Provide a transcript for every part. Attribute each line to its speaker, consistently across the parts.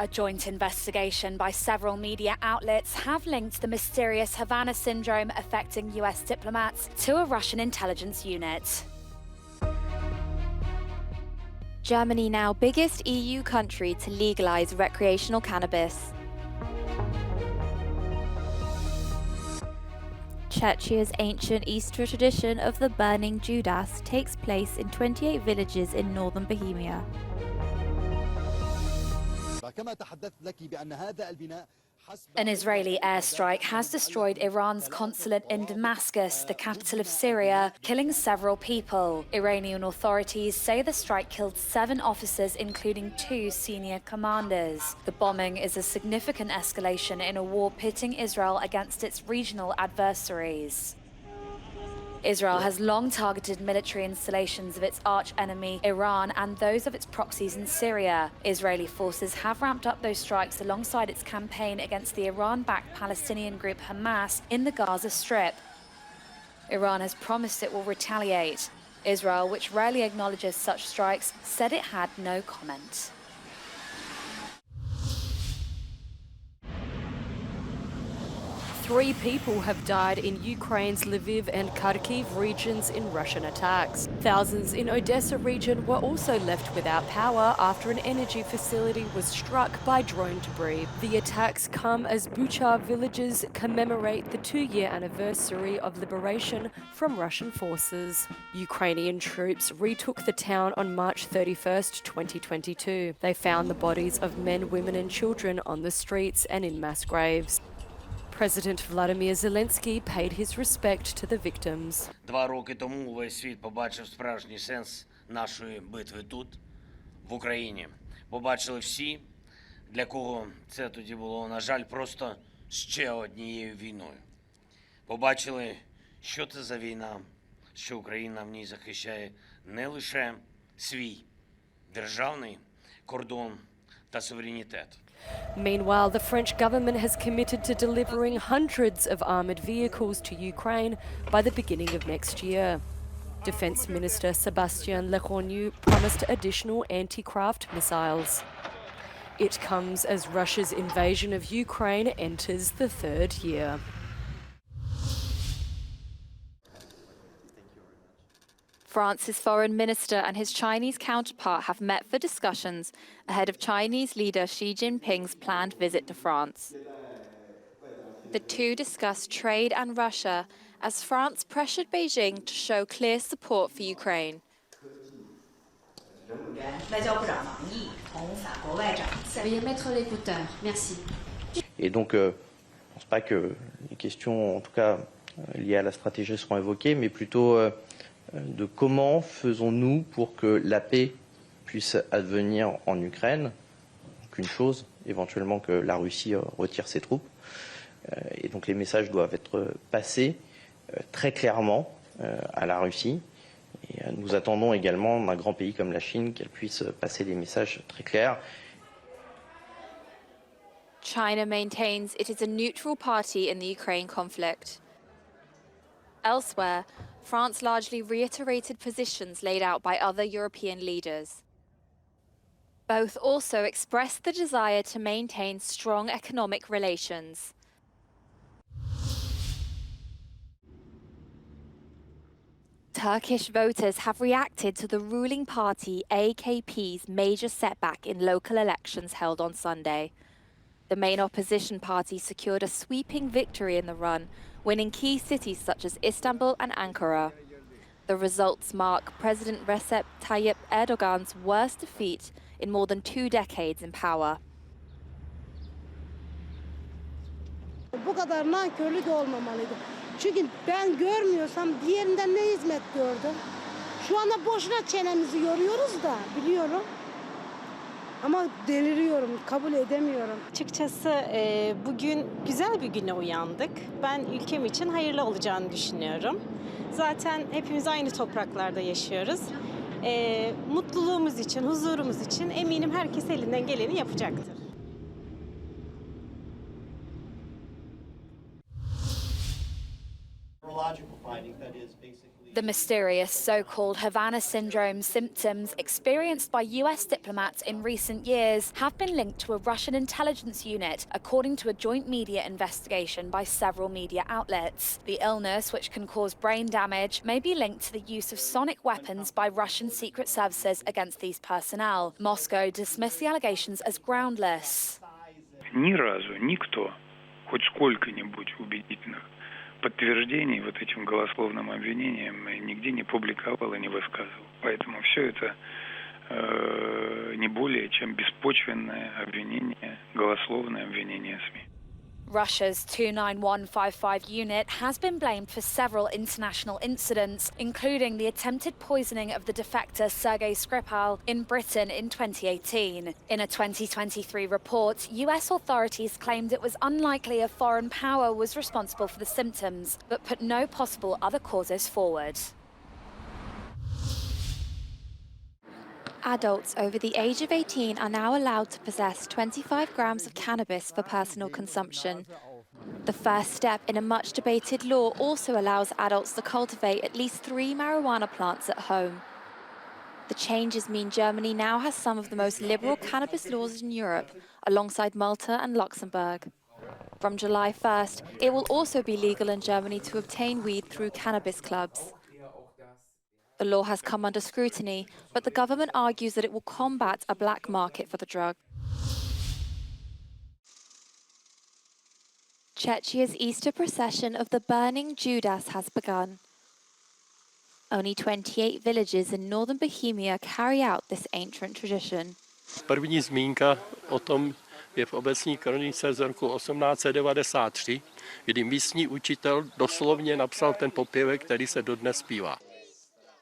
Speaker 1: A joint investigation by several media outlets have linked the mysterious Havana syndrome affecting US diplomats to a Russian intelligence unit.
Speaker 2: Germany now biggest EU country to legalise recreational cannabis. Czechia's ancient Easter tradition of the burning Judas takes place in 28 villages in northern Bohemia.
Speaker 1: An Israeli airstrike has destroyed Iran's consulate in Damascus, the capital of Syria, killing several people. Iranian authorities say the strike killed 7 officers, including 2 senior commanders. The bombing is a significant escalation in a war pitting Israel against its regional adversaries. Israel has long targeted military installations of its arch-enemy, Iran, and those of its proxies in Syria. Israeli forces have ramped up those strikes alongside its campaign against the Iran-backed Palestinian group Hamas in the Gaza Strip. Iran has promised it will retaliate. Israel, which rarely acknowledges such strikes, said it had no comment.
Speaker 3: Three people have died in Ukraine's Lviv and Kharkiv regions in Russian attacks. Thousands in Odessa region were also left without power after an energy facility was struck by drone debris. The attacks come as Bucha villagers commemorate the 2-year anniversary of liberation from Russian forces. Ukrainian troops retook the town on March 31st, 2022. They found the bodies of men, women and children on the streets and in mass graves. President Vladimir Zelensky paid his respect to the victims.
Speaker 4: 2 роки тому весь світ побачив справжній сенс нашої битви тут, в Україні. Побачили всі, для кого це тоді було, на жаль, просто ще однією війною. Побачили, що це за війна, що Україна в ній захищає не лише свій державний кордон та суверенітет.
Speaker 3: Meanwhile, the French government has committed to delivering hundreds of armoured vehicles to Ukraine by the beginning of next year. Defence Minister Sébastien Lecornu promised additional anti-craft missiles. It comes as Russia's invasion of Ukraine enters the 3rd year.
Speaker 2: France's foreign minister and his Chinese counterpart have met for discussions ahead of Chinese leader Xi Jinping's planned visit to France. The two discussed trade and Russia as France pressured Beijing to show clear support for Ukraine.
Speaker 5: Veuillez mettre l'écouteur. Merci.
Speaker 6: Et donc, je ne pense pas que les questions, en tout cas liées à la stratégie, seront évoquées, mais plutôt de comment faisons-nous pour que la paix puisse advenir en Ukraine. Donc une chose, éventuellement que la Russie retire ses troupes. Et donc les messages doivent être passés très clairement à la Russie. Et nous attendons également d'un grand pays comme la Chine qu'elle puisse passer des messages très clairs.
Speaker 2: China maintains it is a neutral party in the Ukraine conflict. Elsewhere, France largely reiterated positions laid out by other European leaders. Both also expressed the desire to maintain strong economic relations. Turkish voters have reacted to the ruling party AKP's major setback in local elections held on Sunday. The main opposition party secured a sweeping victory in the run, winning key cities such as Istanbul and Ankara. The results mark President Recep Tayyip Erdogan's worst defeat in more than 2 decades in power.
Speaker 7: Bu kadar nankörlük olmamalıydı. Çünkü ben görmüyorsam diğerinden ne hizmet gördüm? Şu anda boşuna çenemizi yoruyoruz da biliyorum. Ama deliriyorum, kabul edemiyorum.
Speaker 8: Açıkçası bugün güzel bir güne uyandık. Ben ülkem için hayırlı olacağını düşünüyorum. Zaten hepimiz aynı topraklarda yaşıyoruz. Mutluluğumuz için, huzurumuz için eminim herkes elinden geleni yapacaktır.
Speaker 1: The mysterious so-called Havana syndrome symptoms experienced by US diplomats in recent years have been linked to a Russian intelligence unit, according to a joint media investigation by several media outlets. The illness, which can cause brain damage, may be linked to the use of sonic weapons by Russian secret services against these personnel. Moscow dismissed the allegations as groundless.
Speaker 9: Ни разу никто, хоть сколько-нибудь убедительных подтверждений вот этим голословным обвинениям нигде не публиковал и не высказывал. Поэтому все это не более чем беспочвенное обвинение, голословное обвинение СМИ.
Speaker 1: Russia's 29155 unit has been blamed for several international incidents, including the attempted poisoning of the defector Sergei Skripal in Britain in 2018. In a 2023 report, US authorities claimed it was unlikely a foreign power was responsible for the symptoms, but put no possible other causes forward.
Speaker 2: Adults over the age of 18 are now allowed to possess 25 grams of cannabis for personal consumption. The first step in a much-debated law also allows adults to cultivate at least 3 marijuana plants at home. The changes mean Germany now has some of the most liberal cannabis laws in Europe, alongside Malta and Luxembourg. From July 1st, it will also be legal in Germany to obtain weed through cannabis clubs. The law has come under scrutiny, but the government argues that it will combat a black market for the drug. Czechia's Easter procession of the Burning Judas has begun. Only 28 villages in northern Bohemia carry out this ancient tradition.
Speaker 10: První zmínka o tom je v obecní kronice z roku 1893, kdy místní učitel doslovně napsal ten popěvek, který se dodnes zpívá.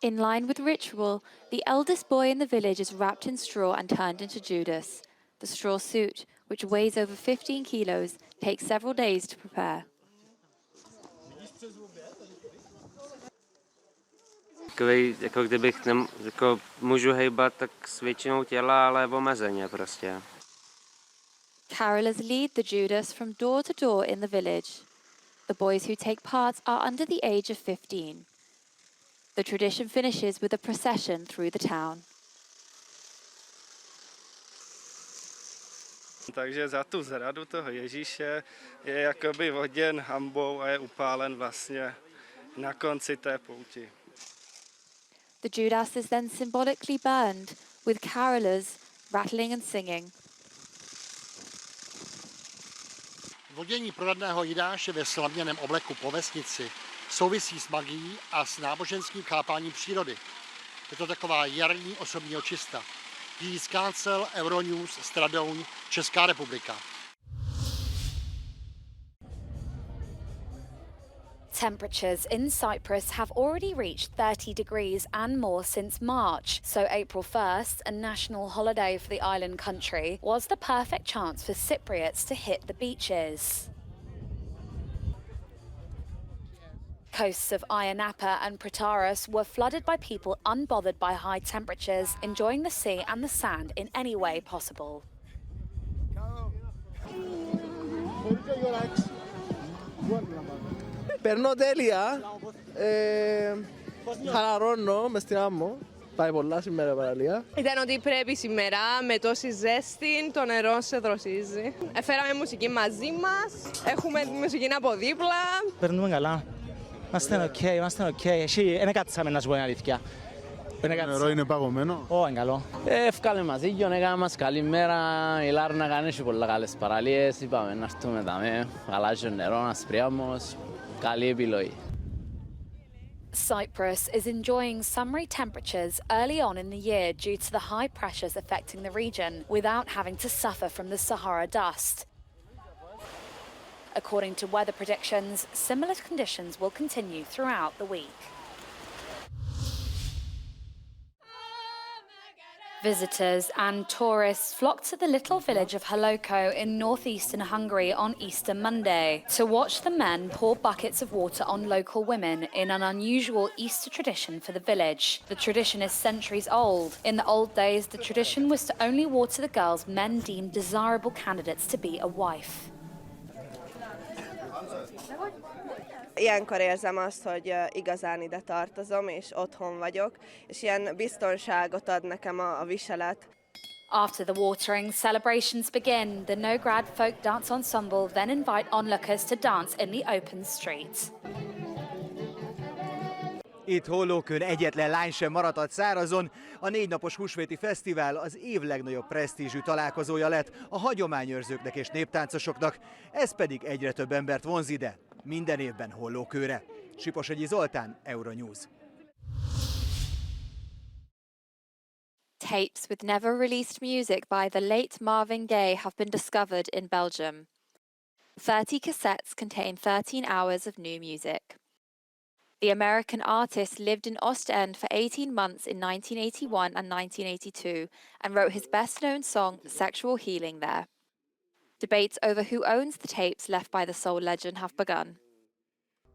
Speaker 2: In line with ritual, the eldest boy in the village is wrapped in straw and turned into Judas. The straw suit, which weighs over 15 kilos, takes several days to prepare.
Speaker 11: Jako kdybych jako můžu hejbat tak s většinou těla, ale omezeně prostě.
Speaker 2: Carolers lead the Judas from door to door in the village. The boys who take part are under the age of 15. The tradition finishes with a procession through the town.
Speaker 12: Takže za tu zradu toho Ježíše je jakoby oděn hanbou a je upálen vlastně na konci té pouti.
Speaker 2: The Judas is then symbolically burned, with carolers rattling and singing.
Speaker 13: Vodění proradného Jidáše ve slavněném obleku po vesnici souvisí s magií a s náboženským chápáním přírody. Je to taková jarní osobní očista. Denis Cancel, Euronews, Stradouň, Česká republika.
Speaker 1: Temperatures in Cyprus have already reached 30 degrees and more since March, so April 1st, a national holiday for the island country, was the perfect chance for Cypriots to hit the beaches. Coasts of Ayia Napa and Protaras were flooded by people unbothered by high temperatures, enjoying the sea and the sand in any way possible.
Speaker 14: Περνώ τέλεια, χαλαρώνω μες στην άμμο, πάει πολλά σήμερα παραλία.
Speaker 15: Ήταν ότι πρέπει σήμερα με τόση ζέστη το νερό σε δροσίζει. Φέραμε μουσική μαζί μας, έχουμε μουσική από δίπλα.
Speaker 16: Περνούμε καλά, είμαστε οκ, εσύ δεν κάτσαμε να σου πω την αλήθεια.
Speaker 17: Το νερό είναι παγωμένο.
Speaker 16: Ω, είναι καλό. Έφκαλε μαζί και έκανα μας καλή μέρα, η Λάρνα κάνει και πολλά καλές παραλίες, είπαμε να έρθουμε δάμε, αλλάζει το νερό, ασπριάμος.
Speaker 1: Cyprus is enjoying summery temperatures early on in the year due to the high pressures affecting the region without having to suffer from the Sahara dust. According to weather predictions, similar conditions will continue throughout the week. Visitors and tourists flocked to the little village of Haloko in northeastern Hungary on Easter Monday to watch the men pour buckets of water on local women in an unusual Easter tradition for the village. The tradition is centuries old. In the old days, the tradition was to only water the girls men deemed desirable candidates to be a wife.
Speaker 15: Ilyenkor érzem azt, hogy igazán ide tartozom, és otthon vagyok, és ilyen biztonságot ad nekem a viselet.
Speaker 1: After the watering, celebrations begin. The Nograd Folk Dance Ensemble then invite onlookers to dance in the open streets.
Speaker 18: Itt Hollókön egyetlen lány sem maradhat szárazon. A 4 napos húsvéti fesztivál az év legnagyobb presztízsű találkozója lett a hagyományőrzőknek és néptáncosoknak. Ez pedig egyre több embert vonz ide, minden évben Hollókőre. Siposegyi Zoltán, Euronews.
Speaker 2: Tapes with never released music by the late Marvin Gaye have been discovered in Belgium. 30 cassettes contain 13 hours of new music. The American artist lived in Ostend for 18 months in 1981 and 1982 and wrote his best-known song, Sexual Healing, there. Debates over who owns the tapes left by the soul legend have begun.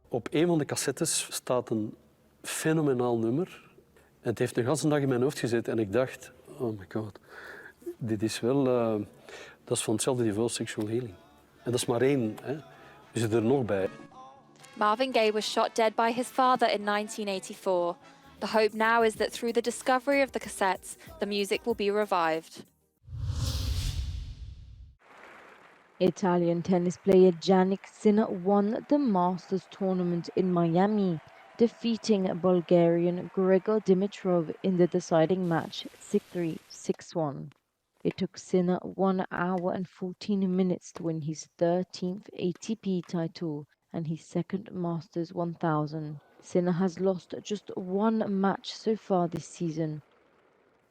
Speaker 19: Op een van de cassettes staat een fenomenaal nummer. En het heeft een ganse dag in mijn hoofd gezeten en ik dacht, oh my god, dit is wel, dat is van hetzelfde niveau Sexual Healing. En dat is maar één, hè. We zitten er nog bij.
Speaker 2: Marvin Gaye was shot dead by his father in 1984. The hope now is that through the discovery of the cassettes, the music will be revived.
Speaker 20: Italian tennis player Jannik Sinner won the Masters tournament in Miami, defeating Bulgarian Grigor Dimitrov in the deciding match 6-3, 6-1. It took Sinner 1 hour and 14 minutes to win his 13th ATP title and his second Masters 1000. Sinner has lost just one match so far this season.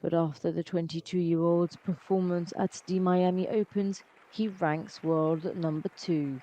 Speaker 20: But after the 22-year-old's performance at the Miami Opens, he ranks world number 2.